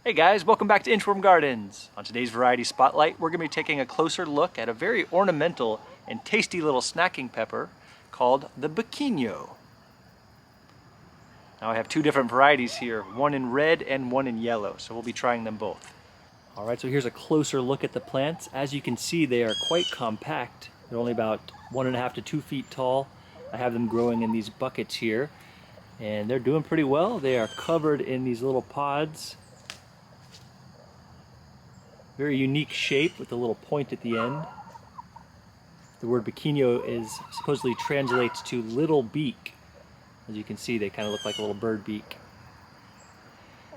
Hey guys, welcome back to Inchworm Gardens. On today's Variety Spotlight, we're going to be taking a closer look at a very ornamental and tasty little snacking pepper called the Biquinho. Now I have two different varieties here, one in red and one in yellow, so we'll be trying them both. Alright, so here's a closer look at the plants. As you can see, they are quite compact. They're only about 1.5 to 2 feet tall. I have them growing in these buckets here, and they're doing pretty well. They are covered in these little pods. Very unique shape with a little point at the end. The word Biquinho is supposedly translates to little beak. As you can see, they kind of look like a little bird beak.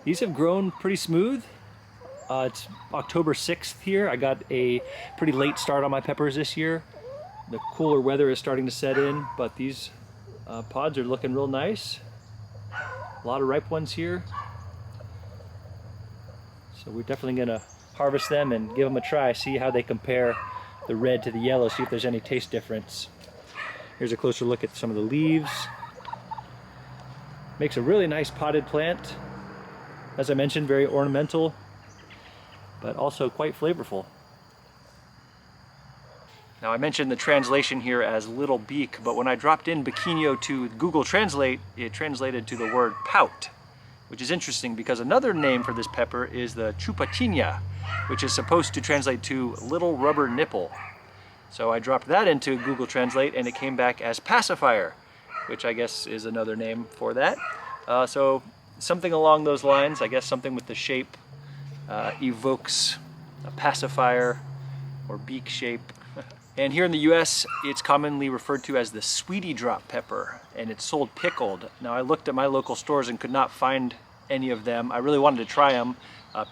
These have grown pretty smooth. It's October 6th here. I got a pretty late start on my peppers this year. The cooler weather is starting to set in, but these pods are looking real nice. A lot of ripe ones here. So we're definitely gonna harvest them and give them a try, see how they compare the red to the yellow, see if there's any taste difference. Here's a closer look at some of the leaves. Makes a really nice potted plant. As I mentioned, very ornamental, but also quite flavorful. Now I mentioned the translation here as little beak, but when I dropped in Biquinho to Google Translate, it translated to the word pout, which is interesting because another name for this pepper is the chupatinha, which is supposed to translate to little rubber nipple. So I dropped that into Google Translate and it came back as pacifier, which I guess is another name for that. So something along those lines, I guess something with the shape evokes a pacifier or beak shape. And here in the US, it's commonly referred to as the sweetie drop pepper, and it's sold pickled. Now I looked at my local stores and could not find any of them. I really wanted to try them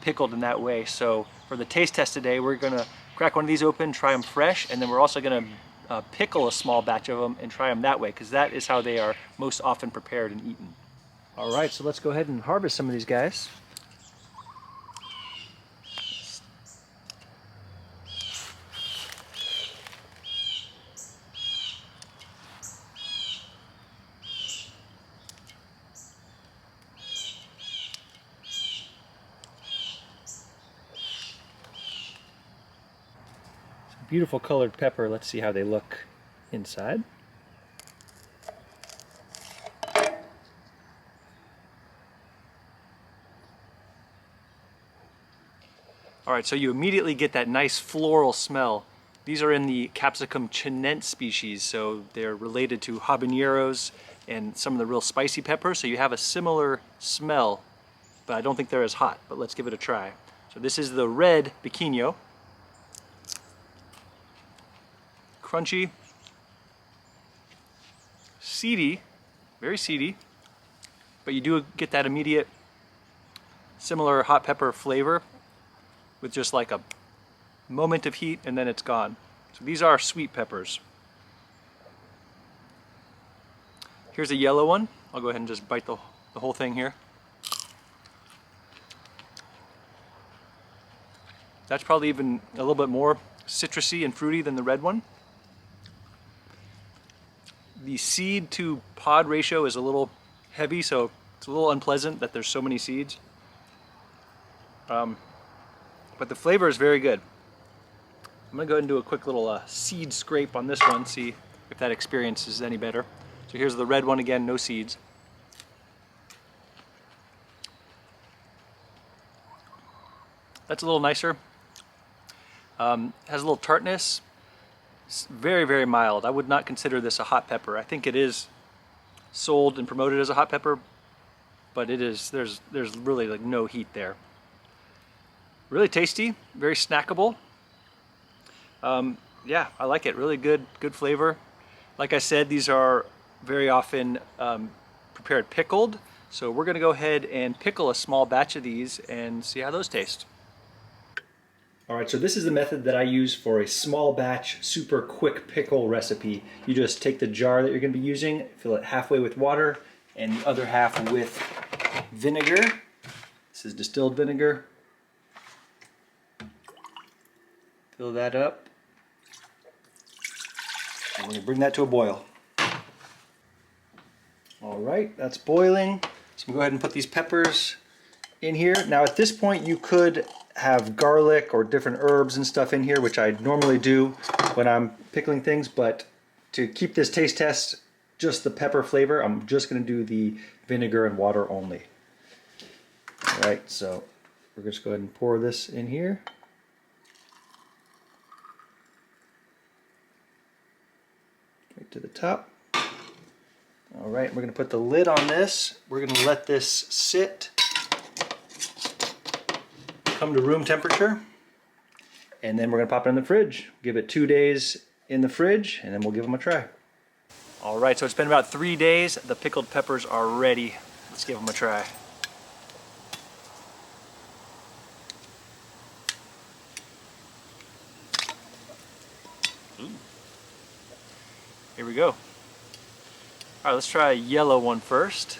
pickled in that way. So for the taste test today, we're gonna crack one of these open, try them fresh, and then we're also gonna pickle a small batch of them and try them that way, because that is how they are most often prepared and eaten. All right, so let's go ahead and harvest some of these guys. Beautiful colored pepper. Let's see how they look inside. All right, so you immediately get that nice floral smell. These are in the Capsicum chinense species, so they're related to habaneros and some of the real spicy peppers, so you have a similar smell, but I don't think they're as hot, but let's give it a try. So this is the red Biquinho. Crunchy, seedy, very seedy, but you do get that immediate similar hot pepper flavor with just like a moment of heat and then it's gone. So these are sweet peppers. Here's a yellow one. I'll go ahead and just bite the whole thing here. That's probably even a little bit more citrusy and fruity than the red one. The seed to pod ratio is a little heavy, so it's a little unpleasant that there's so many seeds. But the flavor is very good. I'm gonna go ahead and do a quick little seed scrape on this one, see if that experience is any better. So here's the red one again, no seeds. That's a little nicer. Has a little tartness. It's very, very mild. I would not consider this a hot pepper. I think it is sold and promoted as a hot pepper, but it is, there's really like no heat there. Really tasty, very snackable. Yeah, I like it. Really good flavor. Like I said, these are very often prepared pickled. So we're gonna go ahead and pickle a small batch of these and see how those taste. All right, so this is the method that I use for a small batch, super quick pickle recipe. You just take the jar that you're gonna be using, fill it halfway with water, and the other half with vinegar. This is distilled vinegar. Fill that up. And we're gonna bring that to a boil. All right, that's boiling. So we'll go ahead and put these peppers in here. Now at this point you could have garlic or different herbs and stuff in here, which I normally do when I'm pickling things, but to keep this taste test just the pepper flavor, I'm just going to do the vinegar and water only. Alright, so we're just going to go ahead and pour this in here. Right to the top. Alright, we're going to put the lid on this. We're going to let this sit, come to room temperature, and then we're going to pop it in the fridge. Give it 2 days in the fridge, and then we'll give them a try. Alright, so it's been about 3 days. The pickled peppers are ready. Let's give them a try. Ooh. Here we go. Alright, let's try a yellow one first.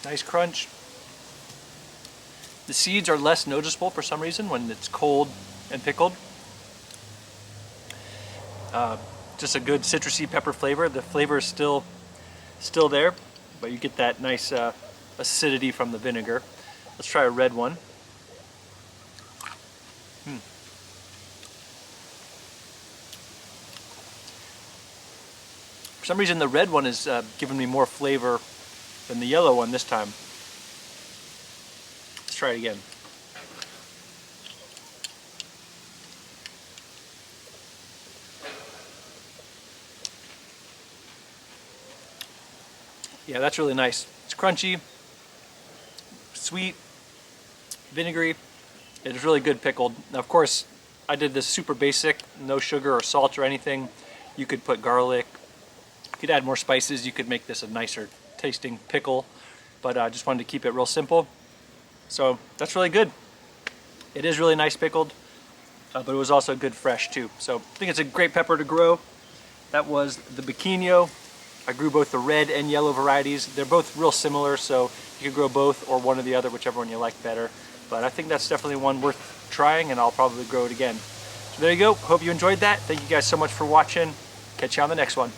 Nice crunch. The seeds are less noticeable for some reason when it's cold and pickled. Just a good citrusy pepper flavor. The flavor is still there, but you get that nice acidity from the vinegar. Let's try a red one. For some reason the red one is giving me more flavor than the yellow one this time. Let's try it again. Yeah, that's really nice. It's crunchy, sweet, vinegary. It's really good pickled. Now, of course, I did this super basic, no sugar or salt or anything. You could put garlic. You could add more spices. You could make this a nicer tasting pickle, but I just wanted to keep it real simple. So that's really good. It is really nice pickled, but it was also good fresh too. So I think it's a great pepper to grow. That was the Biquinho. I grew both the red and yellow varieties. They're both real similar, so you could grow both or one or the other, whichever one you like better. But I think that's definitely one worth trying, and I'll probably grow it again. So there you go. Hope you enjoyed that. Thank you guys so much for watching. Catch you on the next one.